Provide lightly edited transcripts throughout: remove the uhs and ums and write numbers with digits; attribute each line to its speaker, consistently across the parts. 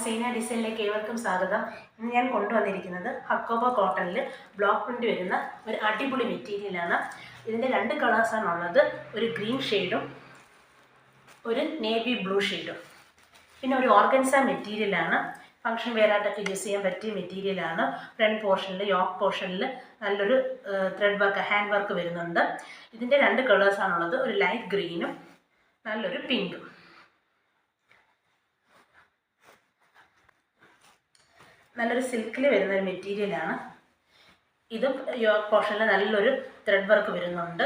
Speaker 1: സീന ഡിസൈനിലേക്ക് ഏവർക്കും സ്വാഗതം. ഇന്ന് ഞാൻ കൊണ്ടുവന്നിരിക്കുന്നത് ഹക്കോബ കോട്ടണിൽ ബ്ലോക്ക് പ്രിൻ്റ് വരുന്ന ഒരു അടിപൊളി മെറ്റീരിയലാണ്. ഇതിൻ്റെ രണ്ട് കളേഴ്സാണ് ഉള്ളത്, ഒരു ഗ്രീൻ ഷെയ്ഡും ഒരു നേവി ബ്ലൂ ഷെയ്ഡും. പിന്നെ ഒരു ഓർഗൻസ മെറ്റീരിയലാണ്, ഫംഗ്ഷൻ വെയറായിട്ടൊക്കെ യൂസ് ചെയ്യാൻ പറ്റിയ മെറ്റീരിയലാണ്. ഫ്രണ്ട് പോർഷനിൽ യോക്ക് പോർഷനിൽ നല്ലൊരു ത്രെഡ് വർക്ക്, ഹാൻഡ് വർക്ക് വരുന്നുണ്ട്. ഇതിൻ്റെ രണ്ട് കളേഴ്സാണുള്ളത്, ഒരു ലൈറ്റ് ഗ്രീനും നല്ലൊരു പിങ്കും. നല്ലൊരു സിൽക്കിൽ വരുന്നൊരു മെറ്റീരിയലാണ്. ഇതും യോക്ക് പോർഷനിൽ നല്ലൊരു ത്രെഡ് വർക്ക് വരുന്നുണ്ട്.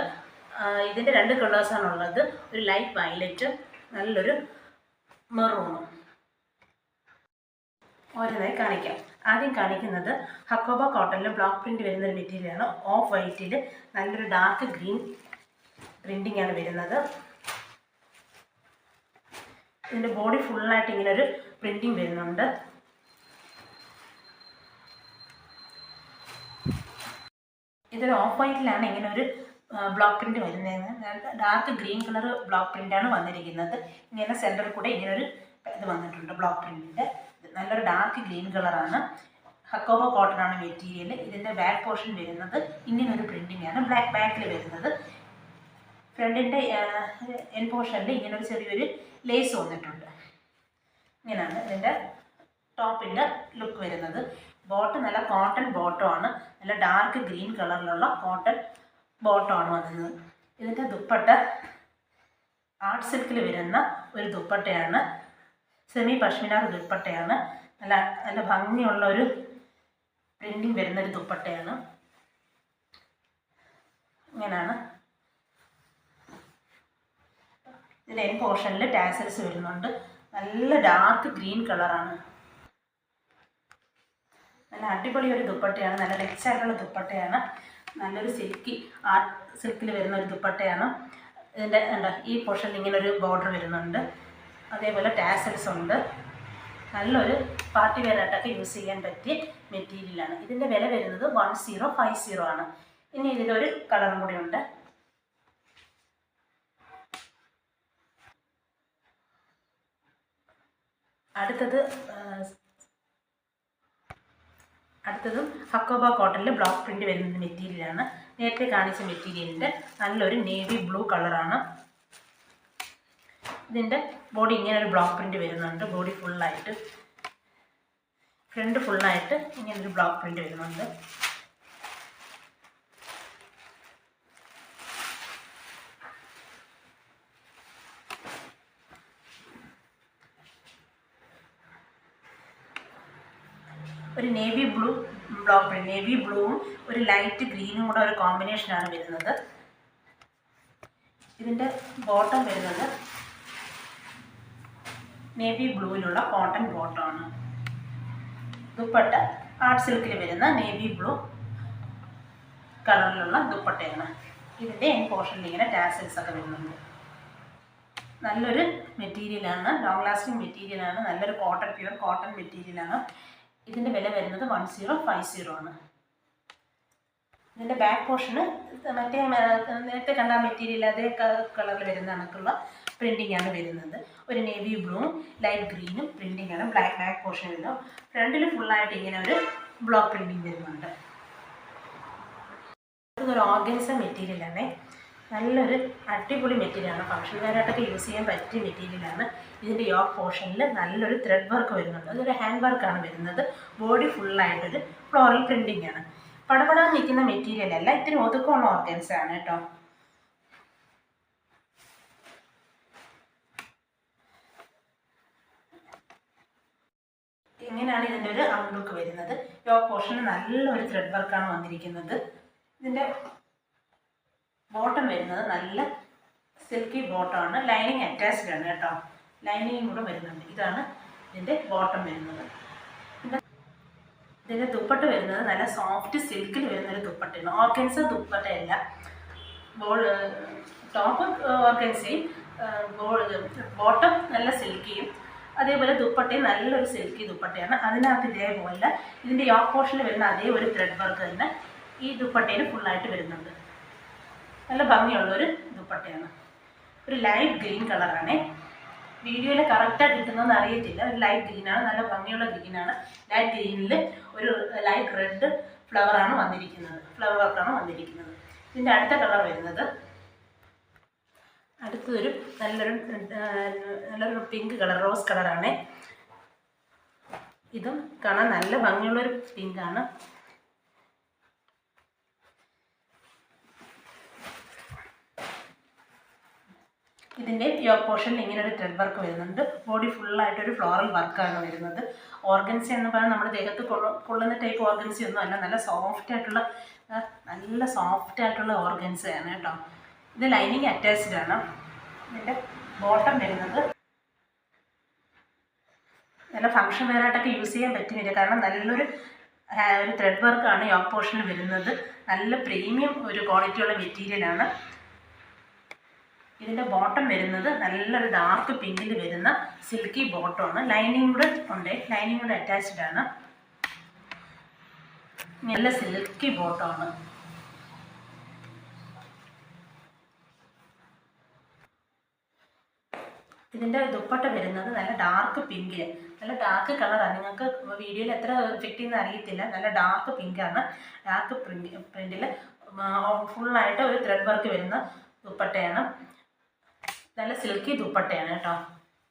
Speaker 1: ഇതിൻ്റെ രണ്ട് കളേഴ്സാണുള്ളത്, ഒരു ലൈറ്റ് വയലറ്റും നല്ലൊരു മെറൂണും. ഓരോന്നായി കാണിക്കാം. ആദ്യം കാണിക്കുന്നത് ഹക്കോബ കോട്ടണിൽ ബ്ലോക്ക് പ്രിൻ്റ് വരുന്നൊരു മെറ്റീരിയലാണ്. ഓഫ് വൈറ്റിൽ നല്ലൊരു ഡാർക്ക് ഗ്രീൻ പ്രിൻറ്റിംഗ് ആണ് വരുന്നത്. ഇതിൻ്റെ ബോഡി ഫുള്ളായിട്ട് ഇങ്ങനൊരു പ്രിൻറ്റിങ് വരുന്നുണ്ട്. ഇതൊരു ഓഫ് വൈറ്റിലാണ് ഇങ്ങനെ ഒരു ബ്ലോക്ക് പ്രിൻ്റ് വരുന്നത്. ഡാർക്ക് ഗ്രീൻ കളർ ബ്ലോക്ക് പ്രിൻ്റാണ് വന്നിരിക്കുന്നത്. ഇങ്ങനെ സെൻറ്ററിൽ കൂടെ ഇങ്ങനൊരു ഇത് വന്നിട്ടുണ്ട് ബ്ലോക്ക് പ്രിൻറ്റിൻ്റെ. നല്ലൊരു ഡാർക്ക് ഗ്രീൻ കളറാണ്. ഹക്കോബ കോട്ടൺ ആണ് മെറ്റീരിയൽ. ഇതിൻ്റെ ബാക്ക് പോർഷൻ വരുന്നത് ഇങ്ങനൊരു പ്രിൻറ്റിങ്ങാണ്, ബ്ലാക്ക് ബാക്കിൽ വരുന്നത്. ഫ്രണ്ടിൻ്റെ എൻ പോർഷനിൽ ഇങ്ങനൊരു ചെറിയൊരു ലേസ് വന്നിട്ടുണ്ട്. ഇങ്ങനെയാണ് ഇതിൻ്റെ ടോപ്പിൻ്റെ ലുക്ക് വരുന്നത്. ബോട്ടം നല്ല കോട്ടൺ ബോട്ടമാണ്, നല്ല ഡാർക്ക് ഗ്രീൻ കളറിലുള്ള കോട്ടൺ ബോട്ടമാണ് വന്നത്. ഇതിൻ്റെ ദുപ്പട്ട ആർട്ട് സിൽക്കിൽ വരുന്ന ഒരു ദുപ്പട്ടയാണ്, സെമി പഷ്മിനാർ ദുപ്പട്ടയാണ്. നല്ല നല്ല ഭംഗിയുള്ള ഒരു പ്രിൻറ്റിങ് വരുന്നൊരു ദുപ്പട്ടയാണ്. ഇങ്ങനെയാണ് ഇതിൻ്റെ എൻ പോർഷനിൽ ടാസൽസ് വരുന്നുണ്ട്. നല്ല ഡാർക്ക് ഗ്രീൻ കളറാണ്. നല്ല അടിപൊളി ഒരു ദുപ്പട്ടയാണ്, നല്ല റിച്ച് ആയിട്ടുള്ള ദുപ്പട്ടയാണ്. നല്ലൊരു സിൽക്കിൽ വരുന്ന ഒരു ദുപ്പട്ടയാണ്. ഇതിൻ്റെ ഈ പോർഷനിൽ ഇങ്ങനെ ഒരു ബോർഡർ വരുന്നുണ്ട്. അതേപോലെ ടാസൽസ് ഉണ്ട്. നല്ലൊരു പാർട്ടി വെയറായിട്ടൊക്കെ യൂസ് ചെയ്യാൻ പറ്റിയ മെറ്റീരിയലാണ്. ഇതിൻ്റെ വില വരുന്നത് 1050 ആണ്. ഇനി ഇതിലൊരു കളറും കൂടി ഉണ്ട്. അടുത്തതും ഹക്കോബ കോട്ടണിൽ ബ്ലോക്ക് പ്രിൻ്റ് വരുന്ന മെറ്റീരിയലാണ്. നേരത്തെ കാണിച്ച മെറ്റീരിയലിൻ്റെ നല്ലൊരു നേവി ബ്ലൂ കളറാണ്. ഇതിൻ്റെ ബോഡി ഇങ്ങനെ ഒരു ബ്ലോക്ക് പ്രിൻ്റ് വരുന്നുണ്ട്. ബോഡി ഫുള്ളായിട്ട്, ഫ്രണ്ട് ഫുള്ളായിട്ട് ഇങ്ങനൊരു ബ്ലോക്ക് പ്രിൻ്റ് വരുന്നുണ്ട്. ഒരു navy blue block print, navy ബ്ലൂവും ഒരു ലൈറ്റ് ഗ്രീനും കൂടെ ഒരു കോമ്പിനേഷനാണ് വരുന്നത്. ഇതിൻ്റെ ബോട്ടം വരുന്നത് നേവി ബ്ലൂവിലുള്ള കോട്ടൺ ബോട്ടമാണ്. ദുപ്പട്ട ആർട്ട് സിൽക്കിൽ വരുന്ന നേവി ബ്ലൂ കളറിലുള്ള ദുപ്പട്ടയാണ്. ഇതിൻ്റെ എൻ പോർഷനിൽ ഇങ്ങനെ ടാസൽസ് ഒക്കെ വരുന്നുണ്ട്. നല്ലൊരു മെറ്റീരിയലാണ്, ലോങ് ലാസ്റ്റിംഗ് മെറ്റീരിയലാണ്, നല്ലൊരു കോട്ടൺ, പ്യുവർ കോട്ടൺ മെറ്റീരിയലാണ്. ഇതിൻ്റെ വില വരുന്നത് 1050 ആണ്. ഇതിൻ്റെ ബാക്ക് പോർഷന് മറ്റേ നേരത്തെ കണ്ട മെറ്റീരിയൽ അതേ കളറിൽ വരുന്ന കണക്കുള്ള പ്രിൻറ്റിംഗ് ആണ് വരുന്നത്. ഒരു നേവി ബ്ലൂവും ലൈറ്റ് ഗ്രീനും പ്രിൻറ്റിംഗ് ആണ്. ബ്ലാക്ക് ബാക്ക് പോർഷൻ വരുന്നു. ഫ്രണ്ടിൽ ഫുള്ളായിട്ട് ഇങ്ങനെ ഒരു ബ്ലോക്ക് പ്രിൻറ്റിംഗ് വരുന്നുണ്ട്. ഇതൊരു ഓർഗൻസ മെറ്റീരിയലാണ്. നല്ലൊരു അടിപൊളി മെറ്റീരിയലാണ്, ഫംഗ്ഷൻ വെയറായിട്ടൊക്കെ യൂസ് ചെയ്യാൻ പറ്റിയ മെറ്റീരിയലാണ്. ഇതിൻ്റെ യോക്ക് പോർഷനിൽ നല്ലൊരു ത്രെഡ് വർക്ക് വരുന്നുണ്ട്. അതൊരു ഹാൻഡ് വർക്കാണ് വരുന്നത്. ബോഡി ഫുള്ളായിട്ടൊരു ഫ്ലോറൽ പ്രിൻറ്റിംഗ് ആണ്. പടപടാൻ നിൽക്കുന്ന മെറ്റീരിയൽ അല്ല, ഇത്തിരി ഒതുക്കമുള്ള ഓർഗൻസ ആണ് കേട്ടോ. ഇങ്ങനെയാണ് ഇതിൻ്റെ ഒരു ഔട്ട്ലുക്ക് വരുന്നത്. യോക്ക് പോർഷനിൽ നല്ലൊരു ത്രെഡ് വർക്കാണ് വന്നിരിക്കുന്നത്. ഇതിൻ്റെ ബോട്ടം വരുന്നത് നല്ല സിൽക്കി ബോട്ടമാണ്. ലൈനിങ് അറ്റാച്ച്ഡ് ആണ് കേട്ടോ, ലൈനിങ്ങും കൂടെ വരുന്നുണ്ട്. ഇതാണ് ഇതിൻ്റെ ബോട്ടം വരുന്നത്. ഇതിൻ്റെ ദുപ്പട്ട വരുന്നത് നല്ല സോഫ്റ്റ് സിൽക്കിൽ വരുന്നൊരു ദുപ്പട്ടയാണ്. ഓർഗൻസ ദുപ്പട്ടയല്ല. ടോപ്പ് ഓർഗൻസയും ബോട്ടം നല്ല സിൽക്കിയും, അതേപോലെ ദുപ്പട്ടയും നല്ലൊരു സിൽക്കി ദുപ്പട്ടയാണ്. അതിനകത്ത് ഇതേപോലെ ഇതിൻ്റെ യോക്ക് പോർഷനിൽ വരുന്ന അതേ ഒരു ത്രെഡ് വർക്ക് തന്നെ ഈ ദുപ്പട്ടയിൽ ഫുള്ളായിട്ട് വരുന്നുണ്ട്. നല്ല ഭംഗിയുള്ളൊരു ദുപ്പട്ടയാണ്. ഒരു ലൈറ്റ് ഗ്രീൻ കളറാണ്. വീഡിയോയിൽ കറക്റ്റായിട്ട് കിട്ടുന്നതെന്ന് അറിയത്തില്ല. ഒരു ലൈറ്റ് ഗ്രീനാണ്, നല്ല ഭംഗിയുള്ള ഗ്രീനാണ്. ലൈറ്റ് ഗ്രീനിൽ ഒരു ലൈറ്റ് റെഡ് ഫ്ലവറാണ് വന്നിരിക്കുന്നത്, ഫ്ലവർ വർക്കാണ് വന്നിരിക്കുന്നത്. ഇതിൻ്റെ അടുത്ത കളർ വരുന്നത് അടുത്തൊരു നല്ലൊരു പിങ്ക് കളർ, റോസ് കളറാണ്. ഇതും കാണാൻ നല്ല ഭംഗിയുള്ളൊരു പിങ്കാണ്. ഇതിൻ്റെ യോക്ക് പോർഷനിൽ ഇങ്ങനെ ഒരു ത്രെഡ് വർക്ക് വരുന്നുണ്ട്. ബോഡി ഫുള്ളായിട്ടൊരു ഫ്ലോറൽ വർക്കാണ് വരുന്നത്. ഓർഗൻസി എന്ന് പറഞ്ഞാൽ നമ്മുടെ ദേഹത്ത് കൊള്ളുന്ന ടൈപ്പ് ഓർഗൻസി ഒന്നും അല്ല, നല്ല സോഫ്റ്റ് ആയിട്ടുള്ള ഓർഗൻസയാണ് കേട്ടോ. ഇത് ലൈനിങ് അറ്റാച്ച്ഡ് ആണ്. ഇതിൻ്റെ ബോട്ടം വരുന്നത് നല്ല ഫങ്ഷൻ വെയറായിട്ടൊക്കെ യൂസ് ചെയ്യാൻ പറ്റുന്നില്ല, കാരണം നല്ലൊരു ത്രെഡ് വർക്കാണ് യോക്ക് പോർഷനിൽ വരുന്നത്. നല്ല പ്രീമിയം ഒരു ക്വാളിറ്റിയുള്ള മെറ്റീരിയലാണ്. ഇതിൻ്റെ ബോട്ടം വരുന്നത് നല്ലൊരു ഡാർക്ക് പിങ്കിൽ വരുന്ന സിൽക്കി ബോട്ടമാണ്. ലൈനിങ് കൂടെ ഉണ്ട്, ലൈനിങ് കൂടെ അറ്റാച്ച്ഡ് ആണ്. നല്ല സിൽക്കി ബോട്ടമാണ്. ഇതിൻ്റെ ദുപ്പട്ട വരുന്നത് നല്ല ഡാർക്ക് പിങ്കിൽ, നല്ല ഡാർക്ക് കളറാണ്. നിങ്ങൾക്ക് വീഡിയോയിൽ എത്ര എഫക്റ്റ് ചെയ്യുന്ന അറിയത്തില്ല. നല്ല ഡാർക്ക് പിങ്കാണ്. ഡാർക്ക് പ്രിൻറ്റിൽ ഫുള്ളായിട്ട് ഒരു ത്രെഡ് വർക്ക് വരുന്ന ദുപ്പട്ടയാണ്. നല്ല സിൽക്കി ദുപ്പട്ടയാണ് കേട്ടോ.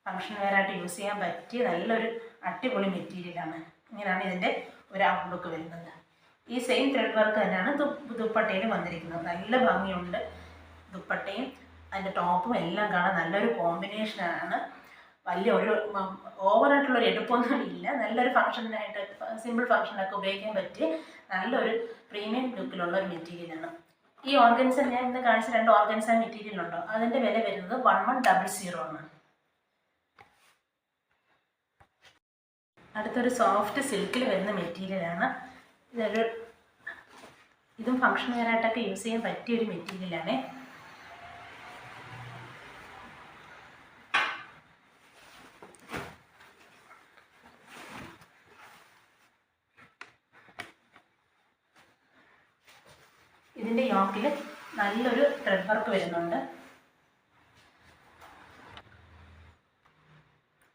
Speaker 1: ഫങ്ഷൻ വെയറായിട്ട് യൂസ് ചെയ്യാൻ പറ്റിയ നല്ലൊരു അടിപൊളി മെറ്റീരിയലാണ്. ഇങ്ങനെയാണ് ഇതിൻ്റെ ഒരു ഔട്ട്ലുക്ക് വരുന്നത്. ഈ സെയിം ത്രെഡ് വർക്ക് തന്നെയാണ് ദുപ്പട്ടയിൽ വന്നിരിക്കുന്നത്. നല്ല ഭംഗിയുണ്ട്. ദുപ്പട്ടയും അതിൻ്റെ ടോപ്പും എല്ലാം കാണാൻ നല്ലൊരു കോമ്പിനേഷനാണ്. വലിയ ഒരു ഓവറായിട്ടുള്ളൊരു എടുപ്പൊന്നും ഇല്ല. നല്ലൊരു ഫങ്ഷനായിട്ട്, സിമ്പിൾ ഫങ്ഷനൊക്കെ ഉപയോഗിക്കാൻ പറ്റിയ നല്ലൊരു പ്രീമിയം ലുക്കിലുള്ള ഒരു മെറ്റീരിയലാണ്. ഈ ഓർഗൻസ ഞാൻ ഇന്ന് കാണിച്ച 2 ഓർഗൻസ മെറ്റീരിയൽ ഉണ്ടോ, അതിൻ്റെ വില വരുന്നത് 1100 ആണ്. അടുത്തൊരു സോഫ്റ്റ് സിൽക്കിൽ വരുന്ന മെറ്റീരിയലാണ്. ഇതും ഫങ്ഷൻ വെയറായിട്ടൊക്കെ യൂസ് ചെയ്യാൻ പറ്റിയൊരു മെറ്റീരിയലാണ്. ഇതിൻ്റെ യോക്കിൽ നല്ലൊരു ത്രെഡ് വർക്ക് വരുന്നുണ്ട്.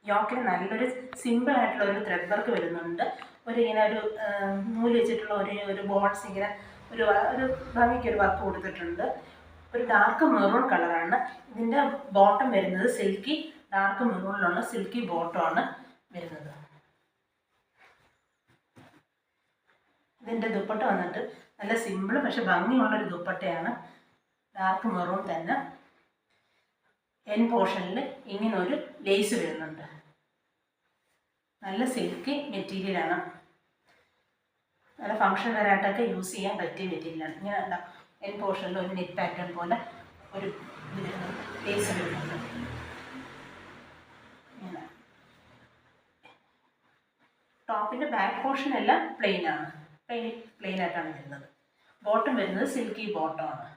Speaker 1: യോക്കിൽ നല്ലൊരു സിമ്പിൾ ആയിട്ടുള്ള ഒരു ത്രെഡ് വർക്ക് വരുന്നുണ്ട്. ഇങ്ങനെ ഒരു നൂല് വെച്ചിട്ടുള്ള ഒരു ബോൾസ് ഇങ്ങനെ ഒരു ഭംഗിക്കൊരു വർക്ക് കൊടുത്തിട്ടുണ്ട്. ഒരു ഡാർക്ക് മെറൂൺ കളറാണ്. ഇതിൻ്റെ ബോട്ടം വരുന്നത് സിൽക്കി ഡാർക്ക് മെറൂണിലുള്ള സിൽക്കി ബോട്ടമാണ് വരുന്നത്. ഇതിൻ്റെ ദുപ്പട്ട വന്നിട്ട് നല്ല സിമ്പിൾ പക്ഷെ ഭംഗിയുള്ളൊരു ദുപ്പട്ടയാണ്. ഡാർക്ക് മെറൂൺ തന്നെ. എൻ പോർഷനിൽ ഇങ്ങനെ ഒരു ലേസ് വരുന്നുണ്ട്. നല്ല സിൽക്കി മെറ്റീരിയലാണ്. നല്ല ഫങ്ഷൻ വെയറായിട്ടൊക്കെ യൂസ് ചെയ്യാൻ പറ്റിയ മെറ്റീരിയലാണ്. ഇങ്ങനെ എൻ പോർഷനിൽ ഒരു നെറ്റ് പാറ്റേൺ പോലെ ഒരു ഇത് വരുന്നുണ്ട്, ലേസ് വരുന്നുണ്ട്. ഇങ്ങനെ ടോപ്പിൻ്റെ ബാക്ക് പോർഷൻ എല്ലാം പ്ലെയിനാണ്, പ്ലെയിൻ ആയിട്ടാണ് വരുന്നത്. ബോട്ടം വരുന്നത് സിൽക്കി ബോട്ടമാണ്.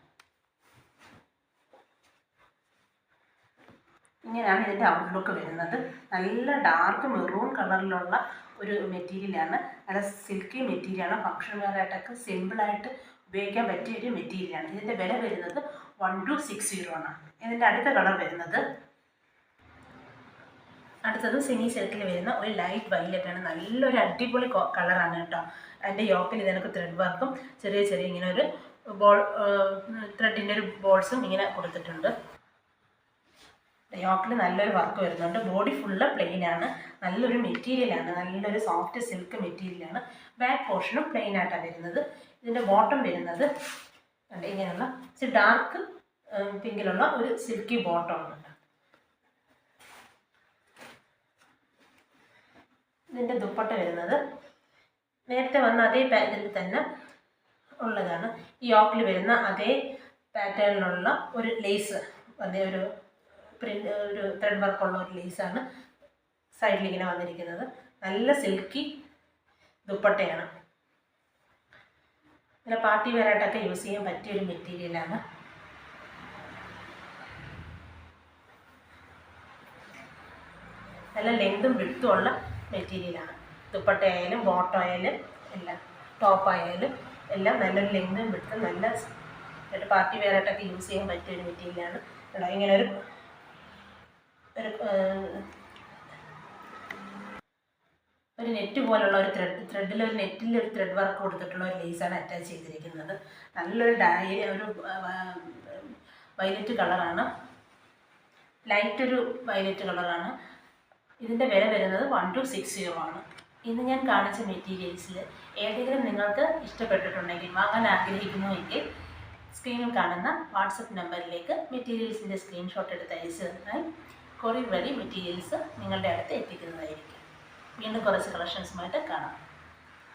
Speaker 1: ഇങ്ങനെയാണ് ഇതിൻ്റെ ഔട്ട്ലുക്ക് വരുന്നത്. നല്ല ഡാർക്ക് മെറൂൺ കളറിലുള്ള ഒരു മെറ്റീരിയലാണ്. നല്ല സിൽക്കി മെറ്റീരിയലാണ്. ഫങ്ഷൻ വെയറായിട്ടൊക്കെ സിമ്പിളായിട്ട് ഉപയോഗിക്കാൻ പറ്റിയ ഒരു മെറ്റീരിയലാണ്. ഇതിൻ്റെ വില വരുന്നത് 1260 ആണ്. ഇതിൻ്റെ അടുത്ത കളർ വരുന്നത് അടുത്തത് സെമി സിൽക്കിൽ വരുന്ന ഒരു ലൈറ്റ് വയലറ്റാണ്. നല്ലൊരു അടിപൊളി കളറാണ് കേട്ടോ. അതിൻ്റെ യോക്കിൽ ഇതിനൊക്കെ ത്രെഡ് വർക്കും ചെറിയ ഇങ്ങനെ ഒരു ത്രെഡിൻ്റെ ഒരു ബോൾസും ഇങ്ങനെ കൊടുത്തിട്ടുണ്ട്. യോക്കിൽ നല്ലൊരു വർക്ക് വരുന്നുണ്ട്. ബോഡി ഫുള്ള് പ്ലെയിനാണ്. നല്ലൊരു മെറ്റീരിയലാണ്, നല്ലൊരു സോഫ്റ്റ് സിൽക്ക് മെറ്റീരിയലാണ്. ബാക്ക് പോർഷനും പ്ലെയിൻ ആയിട്ടാണ് വരുന്നത്. ഇതിൻ്റെ ബോട്ടം വരുന്നത് ഇങ്ങനെയുള്ള ഡാർക്ക് പിങ്കിലുള്ള ഒരു സിൽക്കി ബോട്ടമാണ്. ഇതിൻ്റെ ദുപ്പട്ട വരുന്നത് നേരത്തെ വന്ന അതേ പാറ്റേണിൽ തന്നെ ഉള്ളതാണ്. ഈ യോക്കിൽ വരുന്ന അതേ പാറ്റേണിലുള്ള ഒരു ലേസ് വന്ന ഒരു ത്രെഡ് വർക്കുള്ള ഒരു ലേസാണ് സൈഡിൽ ഇങ്ങനെ വന്നിരിക്കുന്നത്. നല്ല സിൽക്കി ദുപ്പട്ടയാണ്. ഇങ്ങനെ പാർട്ടി വെയറായിട്ടൊക്കെ യൂസ് ചെയ്യാൻ പറ്റിയൊരു മെറ്റീരിയലാണ്. നല്ല ലെങ്തും വിഡ്ത്തും ഉള്ള മെറ്റീരിയലാണ്. ദുപ്പട്ട ആയാലും ബോട്ടം ആയാലും എല്ലാം ടോപ്പായാലും എല്ലാം നല്ലൊരു ലെങ്തും വിഡ്ത്തും നല്ല പാർട്ടി വെയറായിട്ടൊക്കെ യൂസ് ചെയ്യാൻ പറ്റിയൊരു മെറ്റീരിയലാണ്. ഇങ്ങനെ ഒരു ഒരു ഒരു നെറ്റ് പോലുള്ള ഒരു ത്രെഡിൽ ഒരു നെറ്റിൽ ഒരു ത്രെഡ് വർക്ക് കൊടുത്തിട്ടുള്ള ഒരു ലേസാണ് അറ്റാച്ച് ചെയ്തിരിക്കുന്നത്. നല്ലൊരു ഒരു വയലറ്റ് കളറാണ്, ലൈറ്റ് ഒരു വയലറ്റ് കളറാണ്. ഇതിൻ്റെ വില വരുന്നത് 1260 ആണ്. ഇന്ന് ഞാൻ കാണിച്ച മെറ്റീരിയൽസിൽ ഏതെങ്കിലും നിങ്ങൾക്ക് ഇഷ്ടപ്പെട്ടിട്ടുണ്ടെങ്കിൽ, വാങ്ങാൻ ആഗ്രഹിക്കുന്നുവെങ്കിൽ സ്ക്രീനിൽ കാണുന്ന വാട്സപ്പ് നമ്പറിലേക്ക് മെറ്റീരിയൽസിൻ്റെ സ്ക്രീൻഷോട്ട് എടുത്ത് അയച്ചു തന്നാൽ കൊറിയർ വഴി മെറ്റീരിയൽസ് നിങ്ങളുടെ അടുത്ത് എത്തിക്കുന്നതായിരിക്കും. വീണ്ടും കുറച്ച് കളക്ഷൻസുമായിട്ട് കാണാം.